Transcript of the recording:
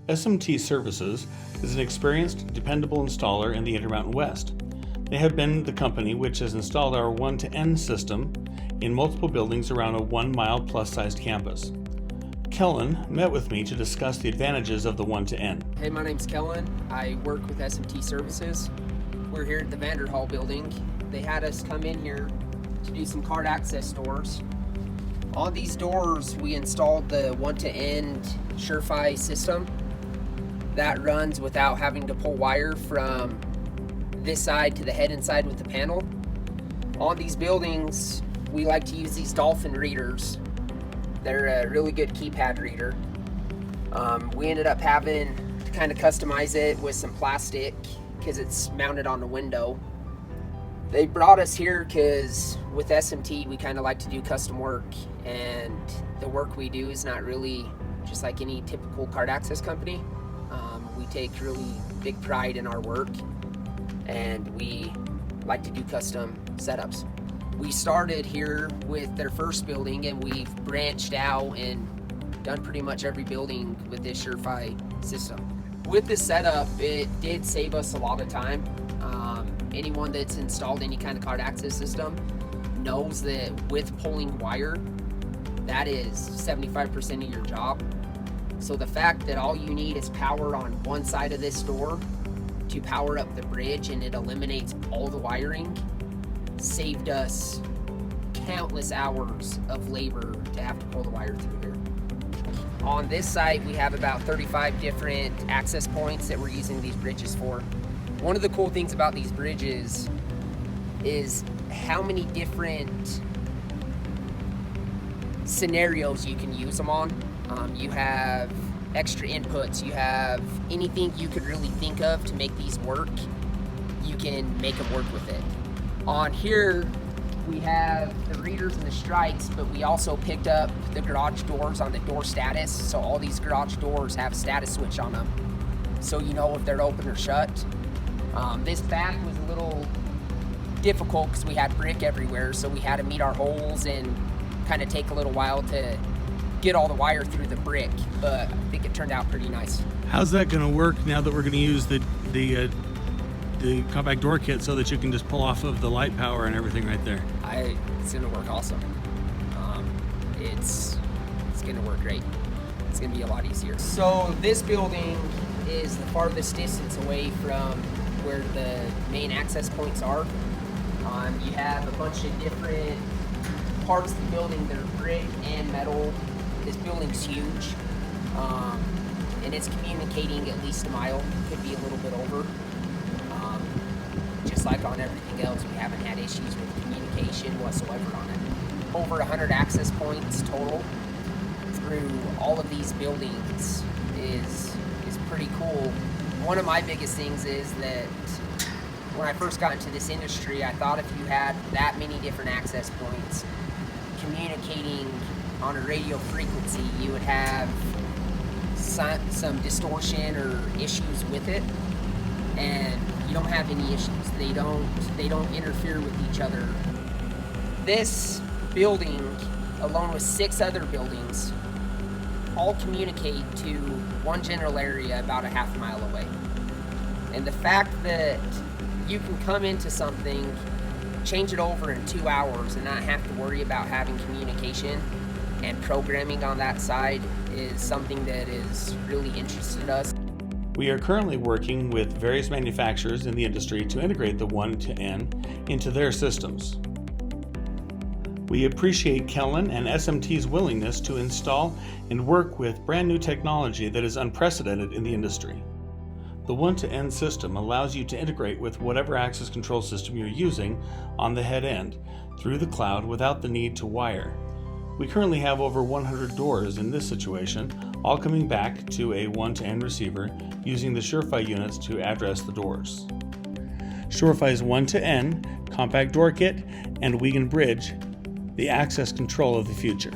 SMT Services is an experienced, dependable installer in the Intermountain West. They have been the company which has installed our 1-to-N system in multiple buildings around a 1 mile plus sized campus. Kellen met with me to discuss the advantages of the 1-to-N. Hey, my name's Kellen. I work with SMT Services. We're here at the Vanderhall building. They had us come in here to do some card access doors. On these doors, we installed the 1-to-N SureFi system that runs without having to pull wire from this side to the head inside with the panel. On these buildings, we like to use these Dolphin readers. They're a really good keypad reader. We ended up having to kind of customize it with some plastic because it's mounted on the window. They brought us here because with SMT we kind of like to do custom work, and the work we do is not really just like any typical card access company. We take really big pride in our work, and we like to do custom setups. We started here with their first building, and we've branched out and done pretty much every building with this SureFi system. With this setup, it did save us a lot of time. Anyone that's installed any kind of card access system knows that with pulling wire, that is 75% of your job. So the fact that all you need is power on one side of this door to power up the bridge, and it eliminates all the wiring, saved us countless hours of labor to have to pull the wire through here. On this site, we have about 35 different access points that we're using these bridges for. One of the cool things about these bridges is how many different scenarios you can use them on. You have extra inputs, you have anything you could really think of to make these work, you can make them work with it. On here, we have the readers and the strikes, but we also picked up the garage doors on the door status. So all these garage doors have a status switch on them, so you know if they're open or shut. This back was a little difficult because we had brick everywhere, so we had to meet our holes and kind of take a little while to get all the wire through the brick, but I think it turned out pretty nice. How's that going to work now that we're going to use the compact door kit so that you can just pull off of the light power and everything right there? It's going to work awesome. It's going to work great. It's going to be a lot easier. So this building is the farthest distance away from where the main access points are. You have a bunch of different parts of the building that are brick and metal. This building's huge, and it's communicating at least a mile, could be a little bit over. Just like on everything else, we haven't had issues with communication whatsoever on it. Over 100 access points total through all of these buildings is pretty cool. One of my biggest things is that when I first got into this industry, I thought if you had that many different access points communicating on a radio frequency, you would have some distortion or issues with it, and you don't have any issues. They don't interfere with each other. This building, along with 6 other buildings, all communicate to one general area about a half mile away. And the fact that you can come into something, change it over in 2 hours and not have to worry about having communication and programming on that side is something that is really interested us. We are currently working with various manufacturers in the industry to integrate the 1-to-N into their systems. We appreciate Kellen and SMT's willingness to install and work with brand new technology that is unprecedented in the industry. The 1-to-N system allows you to integrate with whatever access control system you're using on the head end through the cloud without the need to wire. We currently have over 100 doors in this situation, all coming back to a 1-to-N receiver using the SureFi units to address the doors. SureFi's 1-to-N, compact door kit, and Wiegand bridge, the access control of the future.